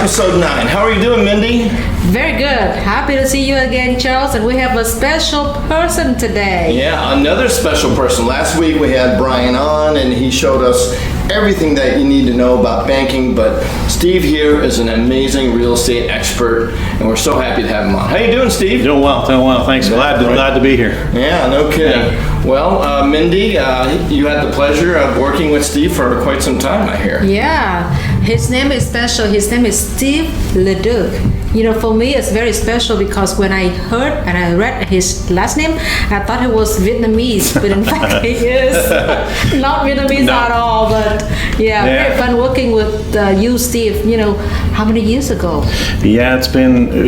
episode 9. How are you doing, Mindy? Very good. Happy to see you again, Charles. And we have a special person today. Yeah, another special person. Last week we had Brian on and he showed us everything that you need to know about banking, but Steve here is an amazing real estate expert and we're so happy to have him on. How you doing, Steve? Doing well. Thanks. Glad to be here. Yeah, no kidding. Yeah. Well, Mindy, you had the pleasure of working with Steve for quite some time, I hear. Yeah, his name is special. His name is Steve LeDuc. You know, for me, it's very special because when I heard and I read his last name, I thought it was Vietnamese, but in fact, he is not Vietnamese at all. But yeah, very fun working with you, Steve. You know, how many years ago? Yeah,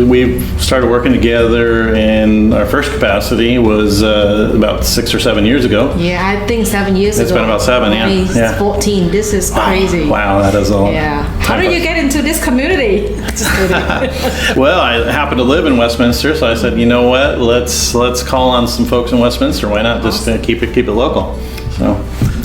we've started working together, and our first capacity was about 6 or 7 years ago. Yeah, I think 7 years ago. It's been about 7, yeah. He's 14. This is crazy. Wow, that is a lot. Yeah. How did you get into this community? Just kidding. Well, I happen to live in Westminster, so I said, you know what? Let's call on some folks in Westminster. Why not just keep it local? So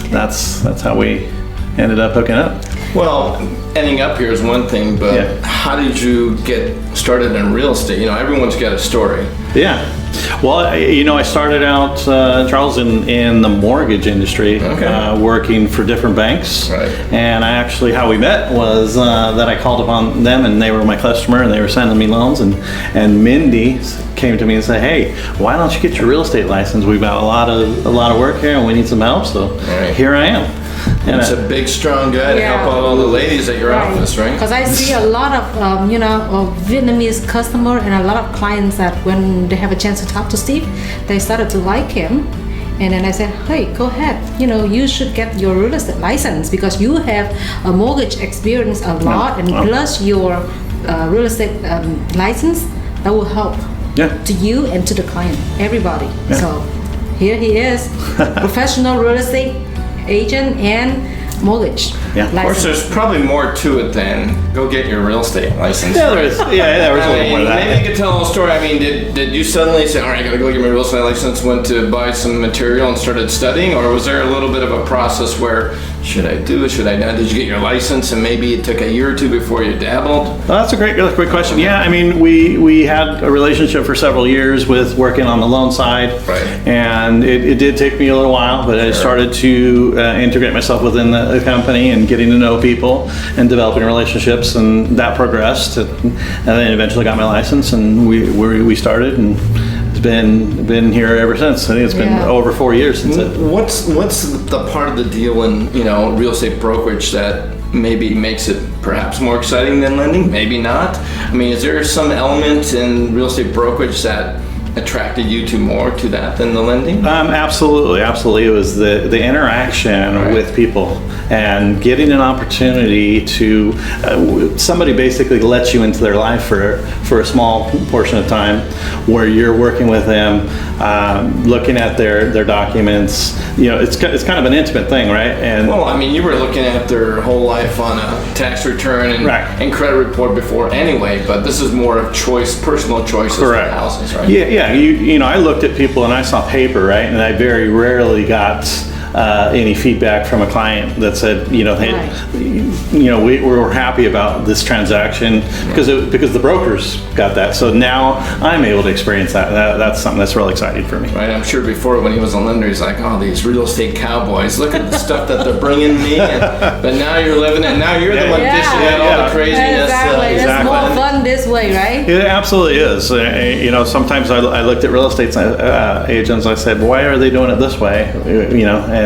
that's how we ended up hooking up. Well, ending up here is one thing, but how did you get started in real estate? You know, everyone's got a story. Yeah. Well, I started out, Charles, in the mortgage industry, working for different banks. Right. And how we met was that I called upon them, and they were my customer, and they were sending me loans. And Mindy came to me and said, "Hey, why don't you get your real estate license? We've got a lot of work here, and we need some help." So here I am. And it's a big, strong guy to help out all the ladies at your office, right? Because I see a lot of, Vietnamese customer and a lot of clients that when they have a chance to talk to Steve, they started to like him. And then I said, hey, go ahead. You know, you should get your real estate license because you have a mortgage experience a lot, and plus your real estate license, that will help to you and to the client, everybody. Yeah. So here he is, professional real estate agent and mortgage. Yeah, of course, there's probably more to it than go get your real estate license. Yeah, there is. There was a little more of that. Maybe you could tell a little story. I mean, did you suddenly say, all right, I got to go get my real estate license, went to buy some material and started studying, or was there a little bit of a process where should I do it, should I not? Did you get your license and maybe it took a year or two before you dabbled? Well, that's a great question. Yeah, I mean, we had a relationship for several years with working on the loan side, and it did take me a little while, but I started to integrate myself within the company and getting to know people and developing relationships, and that progressed, and then eventually got my license, and we started, and it's been here ever since. I think it's been over 4 years since it. What's the part of the deal in real estate brokerage that maybe makes it perhaps more exciting than lending? Maybe not. I mean, is there some element in real estate brokerage that attracted you to more to that than the lending? Absolutely. It was the interaction with people and getting an opportunity to somebody basically lets you into their life for a small portion of time, where you're working with them, looking at their documents. It's kind of an intimate thing, right? And well, I mean, you were looking at their whole life on a tax return and credit report before anyway, but this is more of personal choices for houses, right? Yeah. I looked at people and I saw paper, right? And I very rarely got any feedback from a client that said, hey, we're happy about this transaction because the brokers got that. So now I'm able to experience that. That's something that's really exciting for me. Right. I'm sure before when he was a lender, he's like, oh, these real estate cowboys, look at the stuff that they're bringing me. But now you're living it. Now you're the one dishing out all the craziness. Exactly. It's more fun this way, right? It absolutely is. Sometimes I looked at real estate agents. I said, why are they doing it this way?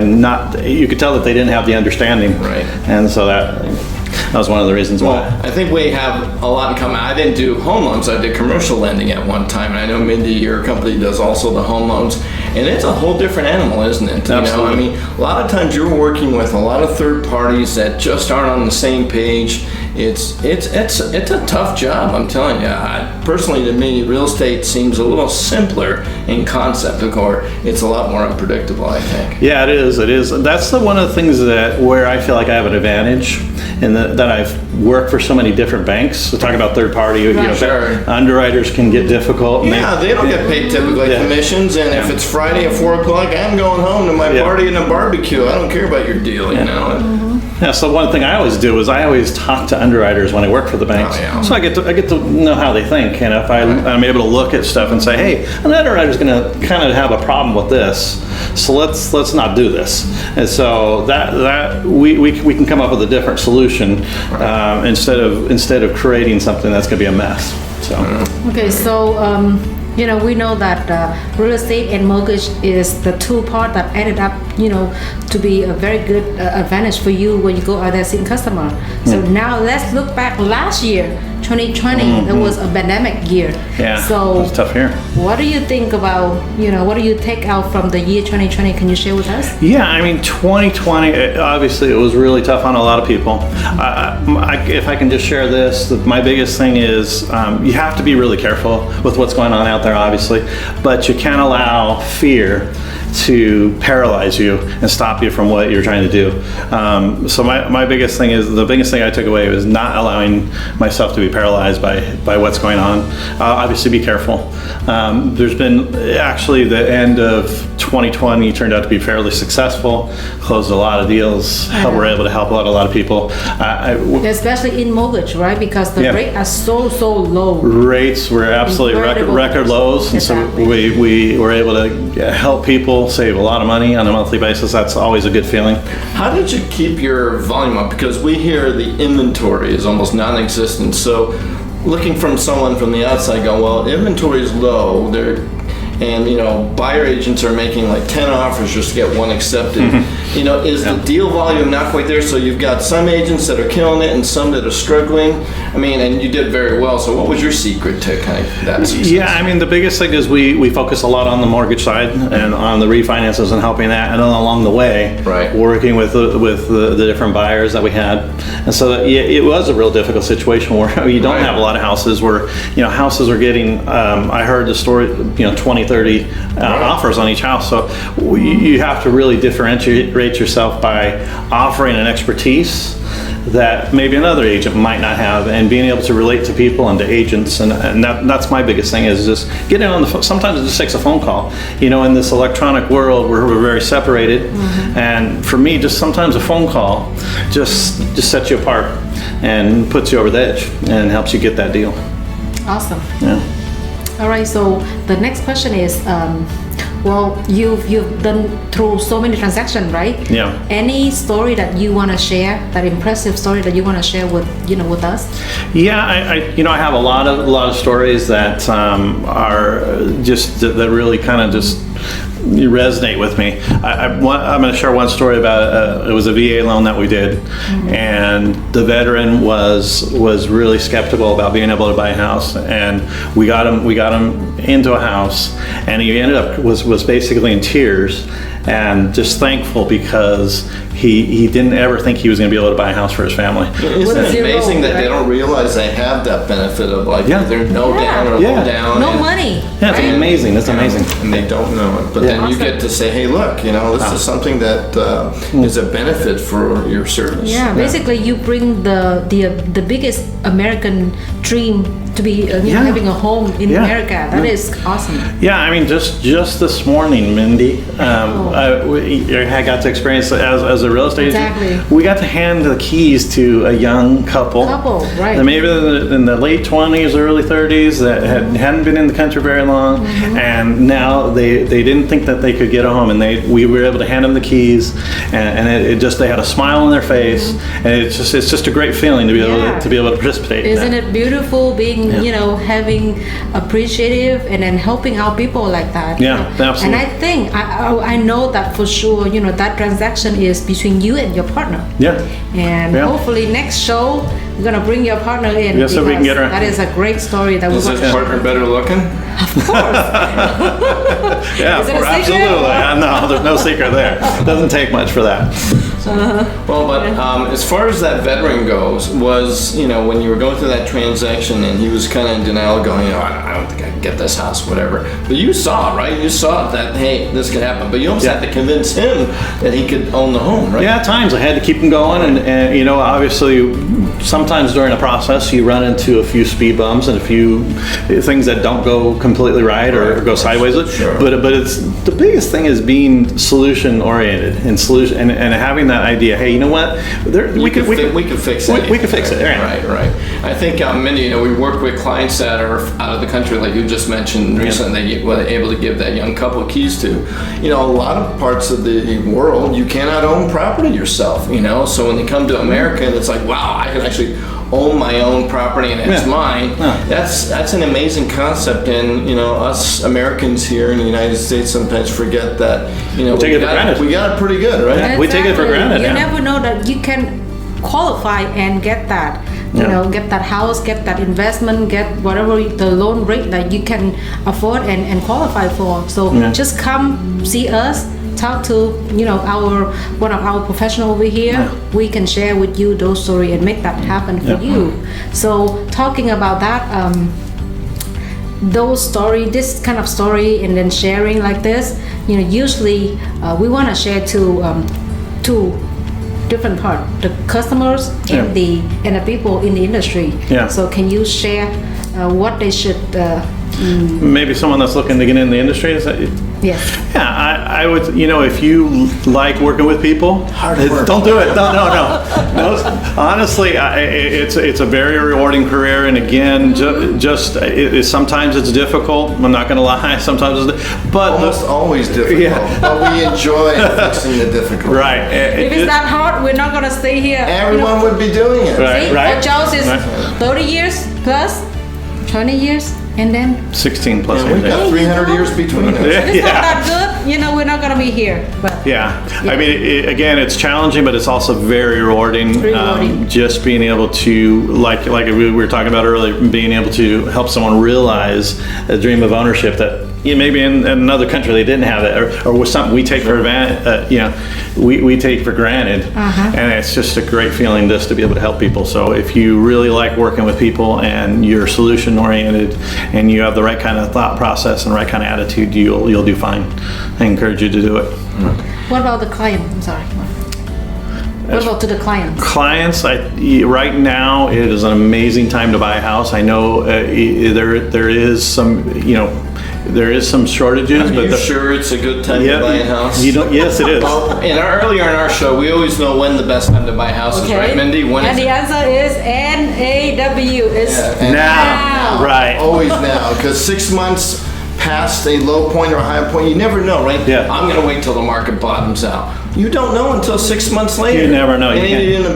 And you could tell that they didn't have the understanding. Right. And so that was one of the reasons why. Well, I think we have a lot in common. I didn't do home loans. I did commercial lending at one time. And I know, Mindy, your company does also the home loans. And it's a whole different animal, isn't it? Absolutely. I mean, a lot of times you're working with a lot of third parties that just aren't on the same page. It's a tough job, I'm telling you. Personally, to me, real estate seems a little simpler in concept, or it's a lot more unpredictable, I think. Yeah, it is. That's one of the things where I feel like I have an advantage, in that I've worked for so many different banks. So talk about third party, underwriters can get difficult. Yeah, they don't get paid typically commissions, and if it's Friday at 4 o'clock, I'm going home to my party and a barbecue. I don't care about your deal, you know. Yeah, so one thing I always do is I always talk to underwriters when I work for the banks. Oh, yeah. So I get to know how they think, and if I'm able to look at stuff and say, hey, an underwriter's going to kind of have a problem with this, so let's not do this. And so that we can come up with a different solution instead of creating something that's going to be a mess. So Okay, so we know that real estate and mortgage is the two part that ended up, to be a very good advantage for you when you go out there seeing customer. So now let's look back last year, 2020. That was a pandemic year. yeah, So it was a tough year. what do you think about, what do you take out from the year 2020? Can you share with us? Yeah, I mean, 2020, obviously it was really tough on a lot of people. If I can just share this, my biggest thing is you have to be really careful with what's going on out there, obviously, but you can't allow fear to paralyze you and stop you from what you're trying to do. So my biggest thing is, the biggest thing I took away was not allowing myself to be paralyzed by what's going on. Obviously be careful. There's been, actually the end of 2020 turned out to be fairly successful, closed a lot of deals, were able to help out a lot of people. Especially in mortgage, right? Because the rates are so low. Rates were absolutely record lows, and so we were able to help people save a lot of money on a monthly basis. That's always a good feeling. How did you keep your volume up? Because we hear the inventory is almost non-existent. So looking from someone from the outside going, well, inventory is low, and buyer agents are making like 10 offers just to get one accepted. Is the deal volume not quite there? So you've got some agents that are killing it and some that are struggling. I mean, and you did very well. So what was your secret to kind of that success? Yeah, I mean, the biggest thing is we focus a lot on the mortgage side and on the refinances and helping that, and then along the way, working with the different buyers that we had. And so it was a real difficult situation where you don't have a lot of houses where, houses are getting, I heard the story, 20, 30 offers on each house. So you have to really differentiate yourself by offering an expertise that maybe another agent might not have, and being able to relate to people and to agents, and that's my biggest thing, is just getting on the phone. Sometimes it just takes a phone call. In this electronic world where we're very separated, and for me, just sometimes a phone call just sets you apart and puts you over the edge and helps you get that deal. Awesome. Yeah. All right, so the next question is, you've done through so many transactions, right? Yeah. Any story that you want to share, that impressive story that you want to share with us? Yeah, I have a lot of stories that are just that really kind of just resonate with me. I'm going to share one story about it was a VA loan that we did, and the veteran was really skeptical about being able to buy a house, and we got him into a house, and he ended up was basically in tears and just thankful because he didn't ever think he was going to be able to buy a house for his family. Isn't it amazing that they don't realize they have that benefit of there's no down or low down. No money. Yeah, it's amazing. It's amazing. And they don't know it. But then you get to say, hey, look, this is something that is a benefit for your service. Yeah, basically you bring the biggest American dream to be having a home in America. That is awesome. Yeah, I mean, just this morning, Mindy, I got to experience as a real estate agent. We got to hand the keys to a young couple. Right. Maybe in the late 20s, early 30s, that hadn't been in the country very long, and now they didn't think that they could get a home, and we were able to hand them the keys, and they had a smile on their face, and it's just a great feeling to be able to participate. Isn't it beautiful being having appreciative and then helping out people like that? Absolutely. And I think I know that for sure. That transaction is between you and your partner. And hopefully next show we're gonna bring your partner in. Yes, so we can get her. That is a great story. Is this partner better looking? Of course. Yeah, is it a absolutely. No, there's no secret there. Doesn't take much for that. Well, but as far as that veteran goes, was when you were going through that transaction and he was kind of in denial, going, I don't think I can get this house, whatever. But you saw, right? You saw that, hey, this could happen. But you almost had to convince him that he could own the home, right? Yeah, at times I had to keep him going, and obviously, sometimes during the process you run into a few speed bumps and a few things that don't go completely right or go sideways. Sure. But it's the biggest thing is being solution oriented and having that idea. Hey, you know what? We could fix it. We could fix it. Right. I think, Mindy, we work with clients that are out of the country, like you just mentioned recently, they were able to give that young couple keys to. A lot of parts of the world, you cannot own property yourself, so when they come to America, and it's like, wow, I can actually own my own property and it's mine. That's an amazing concept, and us Americans here in the United States sometimes forget that. We take it for granted. We got it pretty good, right? Exactly. We take it for granted. You never know that you can qualify and get that. Get that house, get that investment, get whatever the loan rate that you can afford and qualify for. So just come see us. Talk to one of our professionals over here. We can share with you those stories and make that happen for you. So talking about that, this kind of story, and then sharing like this, usually we want to share to two different parts: the customers and the people in the industry. So can you share what they should? Maybe someone that's looking to get in the industry. Yes. Yeah, I would. If you like working with people, don't do it. No. Honestly, it's a very rewarding career, and again, sometimes it's difficult. I'm not going to lie. Sometimes but almost always difficult. But we enjoy fixing the difficult. Right. If it's that hard, we're not going to stay here. Everyone would be doing it. Right. For Charles is 30 years plus, 20 years. And then 16 plus. We've got 300 years between us. It's not that good, we're not gonna be here. But I mean, again, it's challenging, but it's also very rewarding. Just being able to, like we were talking about earlier, being able to help someone realize a dream of ownership that maybe in another country they didn't have it, or was something we take for we take for granted, and it's just a great feeling just to be able to help people. So if you really like working with people and you're solution oriented and you have the right kind of thought process and right kind of attitude, you'll do fine. I encourage you to do it. What about the client? I'm sorry. What about to the clients? Clients, right now it is an amazing time to buy a house. I know there is some, there is some shortages. Are you sure it's a good time to buy a house? Yes, it is. Earlier in our show, we always know when the best time to buy a house is, right, Mindy? And the answer is NAW. It's now. Right. Always now, because 6 months past a low point or a high point, you never know, right? I'm going to wait till the market bottoms out. You don't know until 6 months later. You never know. And then you're in the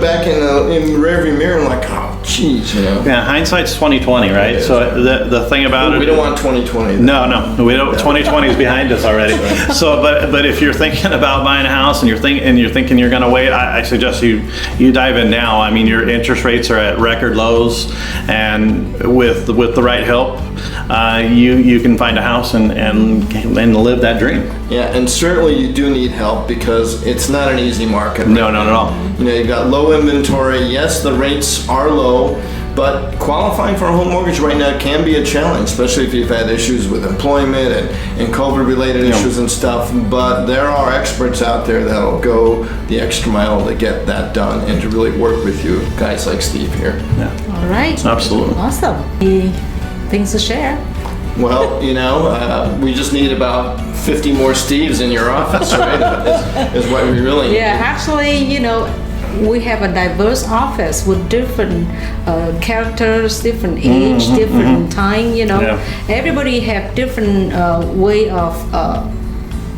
rearview mirror and like, oh, geez, Yeah, hindsight's 20/20, right? So the thing about it. We don't want 20/20. No, we don't. 20/20 is behind us already. So, but if you're thinking about buying a house and you're thinking you're going to wait, I suggest you dive in now. I mean, your interest rates are at record lows, and with the right help, you can find a house and live that dream. Yeah, and certainly you do need help because it's not an easy market. No, not at all. You've got low inventory. Yes, the rates are low, but qualifying for a home mortgage right now can be a challenge, especially if you've had issues with employment and COVID-related issues and stuff. But there are experts out there that'll go the extra mile to get that done and to really work with you, guys like Steve here. Yeah. All right. Absolutely. Awesome. Things to share. Well, we just need about 50 more Steves in your office, right? is what we really need. Yeah, actually, we have a diverse office with different characters, different age, different time, Everybody have different way of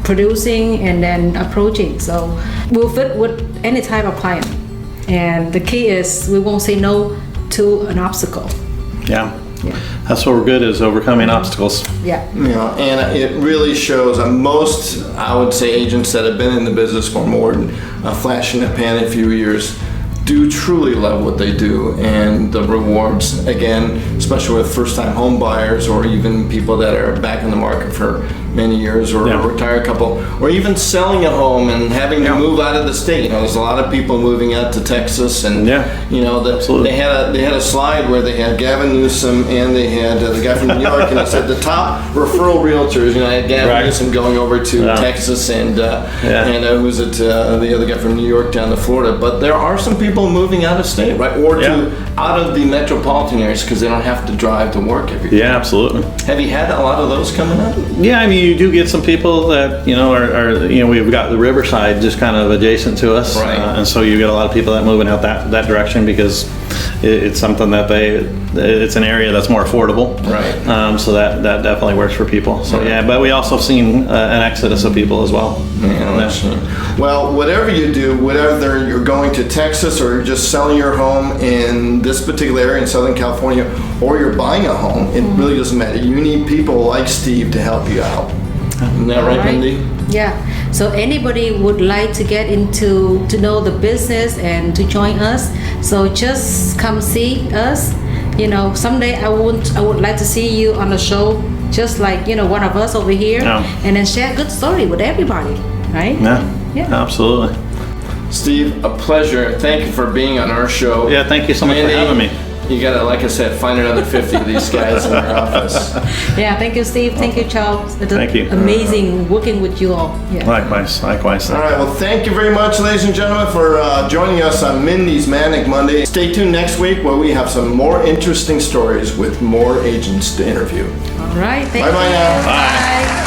producing and then approaching. So we'll fit with any type of client. And the key is we won't say no to an obstacle. Yeah. That's what we're good is overcoming obstacles. Yeah. And it really shows most, I would say, agents that have been in the business for more than a flash in the pan a few years do truly love what they do, and the rewards, again, especially with first-time home buyers or even people that are back in the market for many years, or a retired couple, or even selling a home and having to move out of the state. There's a lot of people moving out to Texas, and they had a slide where they had Gavin Newsom and they had the guy from New York, and it said the top referral realtors. I had Gavin Newsom going over to Texas, and who was it? The other guy from New York down to Florida. But there are some people moving out of state, right, or to out of the metropolitan areas because they don't have to drive to work every day. Yeah, absolutely. Have you had a lot of those coming up? Yeah, I mean, you do get some people that, we've got the Riverside just kind of adjacent to us. Right. And so you get a lot of people that moving out that direction because it's something that it's an area that's more affordable. Right. So that definitely works for people. So yeah, but we also seen an exodus of people as well. Well, whatever you do, whether you're going to Texas or you're just selling your home in this particular area in Southern California, or you're buying a home, it really doesn't matter. You need people like Steve to help you out. Isn't that right, Mindy? Yeah. So anybody would like to get to know the business and to join us, so just come see us. Someday I would like to see you on the show, just like one of us over here, and then share a good story with everybody, right? Yeah. Absolutely. Steve, a pleasure. Thank you for being on our show. Yeah, thank you so much for having me. You gotta, like I said, find another 50 of these guys in our office. Yeah, thank you, Steve. Thank you, Charles. Thank you. Amazing working with you all. Yeah. Likewise. All right, well, thank you very much, ladies and gentlemen, for joining us on Mindy's Manic Monday. Stay tuned next week where we have some more interesting stories with more agents to interview. All right, thank you. Bye-bye now. Bye.